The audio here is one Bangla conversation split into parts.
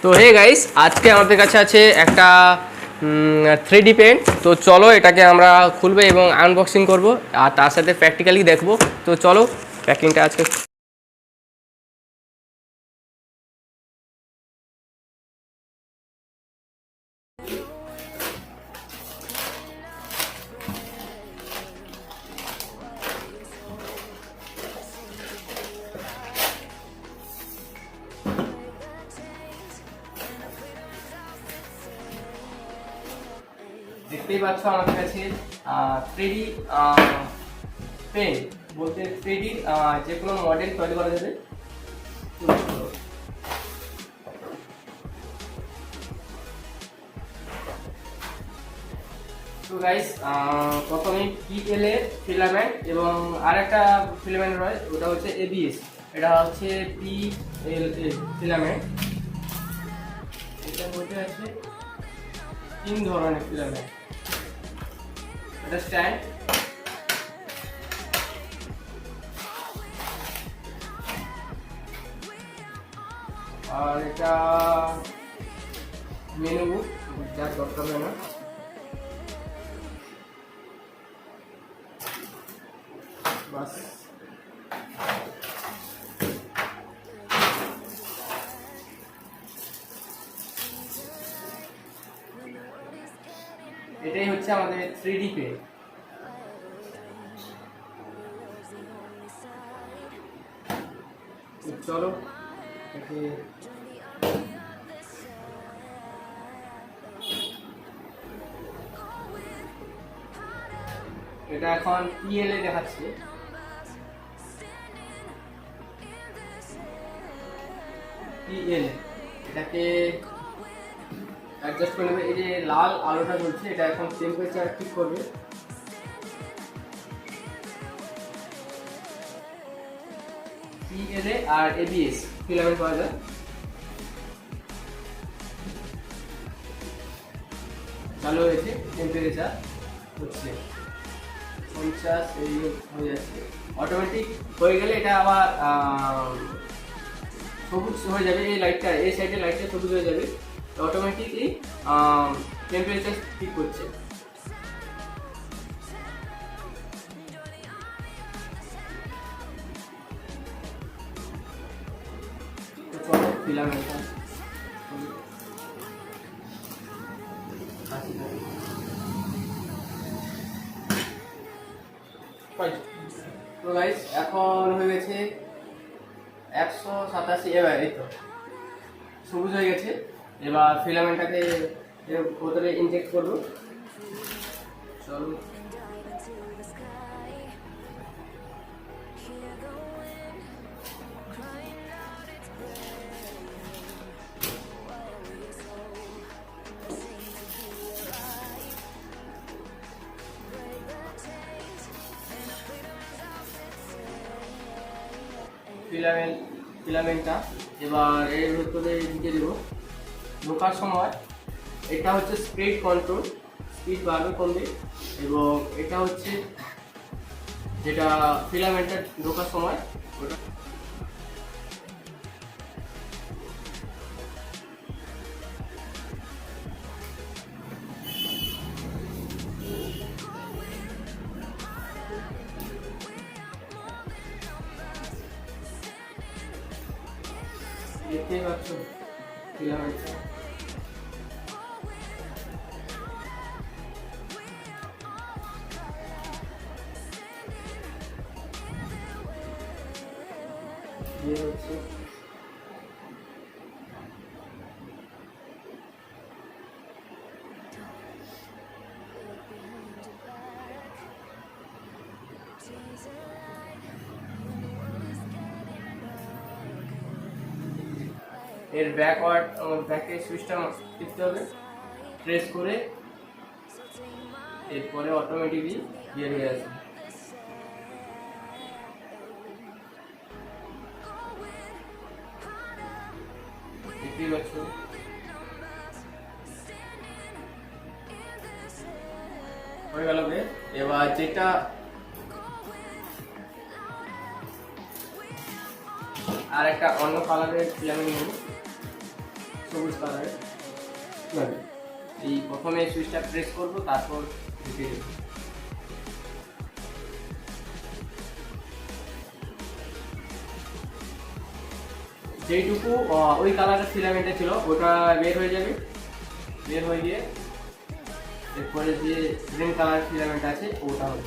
তো হে গাইস, আজকে আমাদের কাছে আছে একটা 3D পেন্ট। তো চলো এটাকে আমরা খুলবো এবং আনবক্সিং করব, আর তার সাথে প্র্যাকটিক্যালি দেখবো। তো চলো প্যাকিংটা আজকে দেখতেই পাচ্ছ আমাদের কাছে 3D পেন্ট বলতে 3D যে কোনো মডেল তৈরি করা যাবে। তো গাইস, প্রথমে পিএলএ ফিলামেন্ট এবং আরেকটা ফিলামেন্ট রয়, ওটা হচ্ছে এবিএস। এটা হচ্ছে পিএলএ ফিলামেন্ট। এটার মধ্যে আছে 3 ধরনের ফিলামেন্ট। এটা স্ট্যান্ড, আর এটা মেনু বুক, যার দরকার হয় না। বাস এটাই হচ্ছে আমাদের 3D পেন্ট। চলো এটা এখন পিএলএ দেখাচ্ছে। পিএলএ এটাকে অ্যাডজাস্ট করে নেবে। এই যে লাল আলোটা জ্বলছে, এটা এখন টেম্পারেচার ঠিক করবে। পিএলএ আর এবিএস ফিলামেন্ট পাওয়া যায়। চালু হয়েছে, টেম্পারেচার হচ্ছে 50, এই হয়ে যাচ্ছে। অটোমেটিক হয়ে গেলে এটা আবার সবুজ হয়ে যাবে। এই লাইটটা, এই সাইডে লাইটটা সবুজ হয়ে যাবে। অটোমেটিকলি টেম্পারেচার ঠিক করছে। ফিলামেন্টটা তো গাইস, এখন হয়ে গেছে 187। এবার এই তো সবুজ হয়ে গেছে। এবার ফিলামেন্টটাকে বোতলে ইনজেক্ট করবো। চলো ফিলামেন্টটা এবার এর ভেতরে ঢুকে দেবো। ঢোকার সময় এটা হচ্ছে স্পিড কন্ট্রোল, স্পিড বাড়বে কমবে। এবং এটা হচ্ছে যেটা ফিলামেন্টটা ঢোকার সময় ওটা দেখতেই পাচ্ছ ফিলামেন্টটা। হচ্ছে এর ব্যাকের সুইচটা টিপতে হবে, প্রেস করে এরপরে অটোমেটিকলি বের হয়ে আসবে। দেখতেই পাচ্ছ হয়ে গেল। এবার যেটা আর একটা অন্য কালারের ফিলামেন্ট নেব। সবুজ কালারের। এই প্রথমে সুইচটা প্রেস করব, তারপর ঢুকিয়ে দেব। যেইটুকু ওই কালারের ফিলামেন্টে ছিল ওটা বের হয়ে যাবে, বের হয়ে গিয়ে এরপরে যে গ্রিন কালার ফিলামেন্ট আছে ওটা হবে।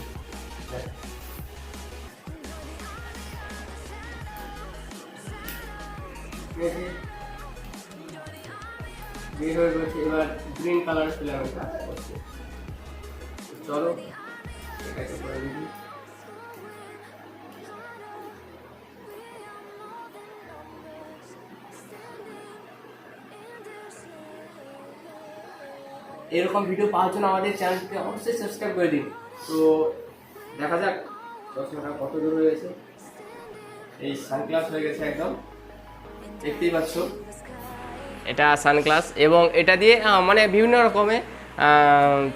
বের হয়ে গেছে, এবার গ্রিন কালার ফিলামেন্টটা হচ্ছে। চলো এটাকে করে দিই। এরকম ভিডিও পাওয়ার জন্য আমাদের চ্যানেলকে অবশ্যই সাবস্ক্রাইব করে দিন। তো দেখা যাক চশমাটা কত দূর হয়ে গেছে। এই সানগ্লাস হয়ে গেছে একদম, দেখতেই পাচ্ছ এটা সানগ্লাস। এবং এটা দিয়ে মানে বিভিন্ন রকমের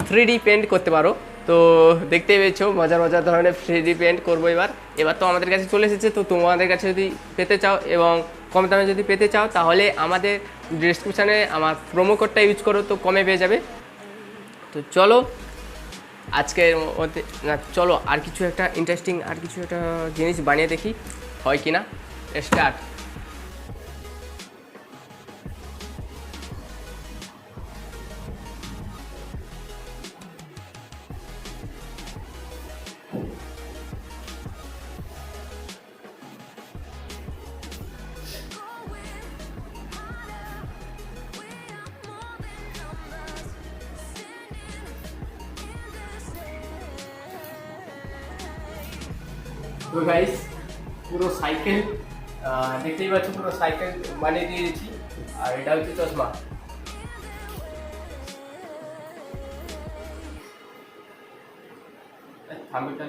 3D পেন্ট করতে পারো। তো দেখতেই পেয়েছো মজার মজার ধরনের 3D পেন্ট করবো এবার তো আমাদের কাছে চলে এসেছে। তো তোমাদের কাছে যদি পেতে চাও এবং কম দামে যদি পেতে চাও, তাহলে আমাদের ডিসক্রিপশানে আমার প্রোমো কোডটা ইউজ করো, তো কমে পেয়ে যাবে। তো চলো আজকের মধ্যে চলো আর কিছু একটা ইন্টারেস্টিং আর কিছু একটা জিনিস বানিয়ে দেখি হয় কি না। স্টার্ট। তো গাইস পুরো সাইকেল দেখতেই পাচ্ছ, পুরো সাইকেল বানিয়ে দিয়েছি। আর এটা হচ্ছে চশমা। থাম্বনেলটা